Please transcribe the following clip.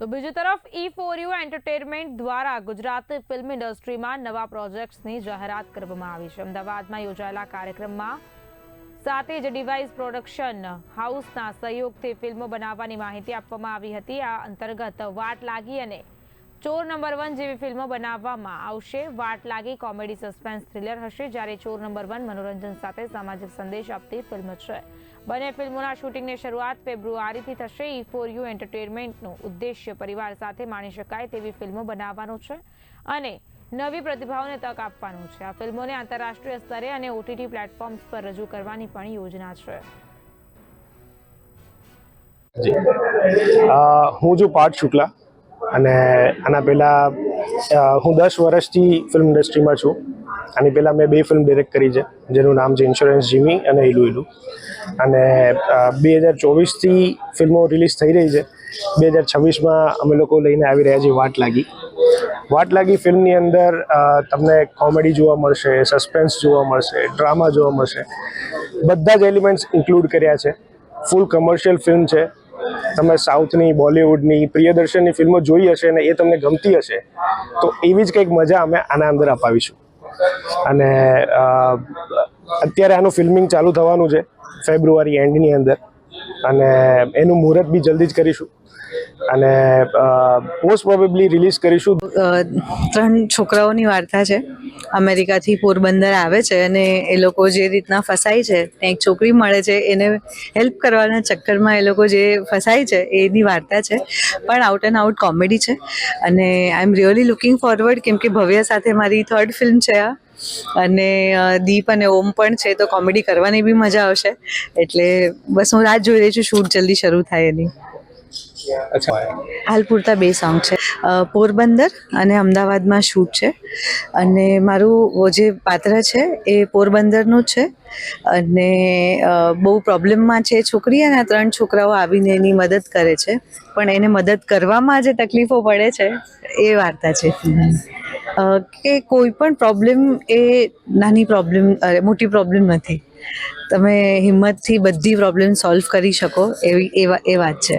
તો બીજી તરફ E4U એન્ટરટેનમેન્ટ દ્વારા ગુજરાત ફિલ્મ ઇન્ડસ્ટ્રીમાં નવા પ્રોજેક્ટ્સની જાહેરાત કરવામાં આવી છે। અમદાવાદમાં યોજાયેલા કાર્યક્રમમાં સાથે જ ડિવાઇસ પ્રોડક્શન હાઉસના સહયોગથી ફિલ્મો બનાવવાની માહિતી આપવામાં આવી હતી। આ અંતર્ગત વાટ લાગી અને ચોર નંબર 1 જેવી ફિલ્મો બનાવવામાં આવશે। વાટ લાગી કોમેડી સસ્પેન્સ થ્રિલર હશે, જ્યારે ચોર નંબર 1 મનોરંજન સાથે સામાજિક સંદેશ આપતી ફિલ્મ છે। બંને ફિલ્મોના શૂટિંગની શરૂઆત ફેબ્રુઆરીથી થશે। E4U એન્ટરટેનમેન્ટનું ઉદ્દેશ્ય પરિવાર સાથે માણી શકાય તેવી ફિલ્મો બનાવવાનું છે અને નવી પ્રતિભાઓને તક આપવાનું છે। આ ફિલ્મોને આંતરરાષ્ટ્રીય સ્તરે અને OTT પ્લેટફોર્મ્સ પર રજૂ કરવાની પણ યોજના છે। હું છું પાર્થ શુક્લા અને આના પહેલાં હું 10 વર્ષથી ફિલ્મ ઇન્ડસ્ટ્રીમાં છું। આની પહેલાં મેં 2 ફિલ્મ ડિરેક્ટ કરી છે, જેનું નામ છે ઇન્સ્યોરન્સ જીમી અને ઈલુ ઈલુ। અને 2024થી ફિલ્મો રિલીઝ થઈ રહી છે। 2026માં અમે લોકો લઈને આવી રહ્યા છીએ વાટ લાગી। વાટ લાગી ફિલ્મની અંદર તમને કોમેડી જોવા મળશે, સસ્પેન્સ જોવા મળશે, ડ્રામા જોવા મળશે, બધા જ એલિમેન્ટ્સ ઇન્ક્લુડ કર્યા છે। ફૂલ કમર્શિયલ ફિલ્મ છે। તમે સાઉથની, બોલિવૂડની, પ્રિયદર્શનની ફિલ્મો જોઈ હશે અને એ તમને ગમતી હશે તો એવી જ કંઈક મજા અમે આના અંદર અપાવીશું। અને અત્યારે આનું ફિલ્મિંગ ચાલુ થવાનું છે ફેબ્રુઆરી એન્ડની અંદર, અને એનું મુહૂર્ત બી જલ્દી જ કરીશું અને મોસ્ટ પ્રોબેબલી રિલીઝ કરીશું। 3 છોકરાઓની વાર્તા છે। અમેરિકાથી પોરબંદર આવે છે અને એ લોકો જે રીતના ફસાય છે, ત્યાં એક છોકરી મળે છે, એને હેલ્પ કરવાના ચક્કરમાં એ લોકો જે ફસાય છે એની વાર્તા છે, પણ આઉટ એન્ડ આઉટ કોમેડી છે। અને આઈ એમ રિયલી લુકિંગ ફોરવર્ડ, કેમ કે ભવ્ય સાથે મારી 3rd ફિલ્મ છે આ, અને દીપ અને ઓમ પણ છે, તો કોમેડી કરવાની બી મજા આવશે। એટલે બસ હું રાહ જોઈ રહી છું શૂટ જલ્દી શરૂ થાય એની। હાલ પૂરતા 2 સોંગ છે, પોરબંદર અને અમદાવાદમાં શૂટ છે। અને મારું જે પાત્ર છે એ પોરબંદરનું છે અને બહુ પ્રોબ્લેમમાં છે છોકરી, અને 3 છોકરાઓ આવીને એની મદદ કરે છે, પણ એને મદદ કરવામાં જે તકલીફો પડે છે એ વાર્તા છે કે કોઈ પણ પ્રોબ્લેમ એ નાની પ્રોબ્લેમ, મોટી પ્રોબ્લેમ નથી। તમે હિંમતથી બધી પ્રોબ્લેમ સોલ્વ કરી શકો, એ વાત છે।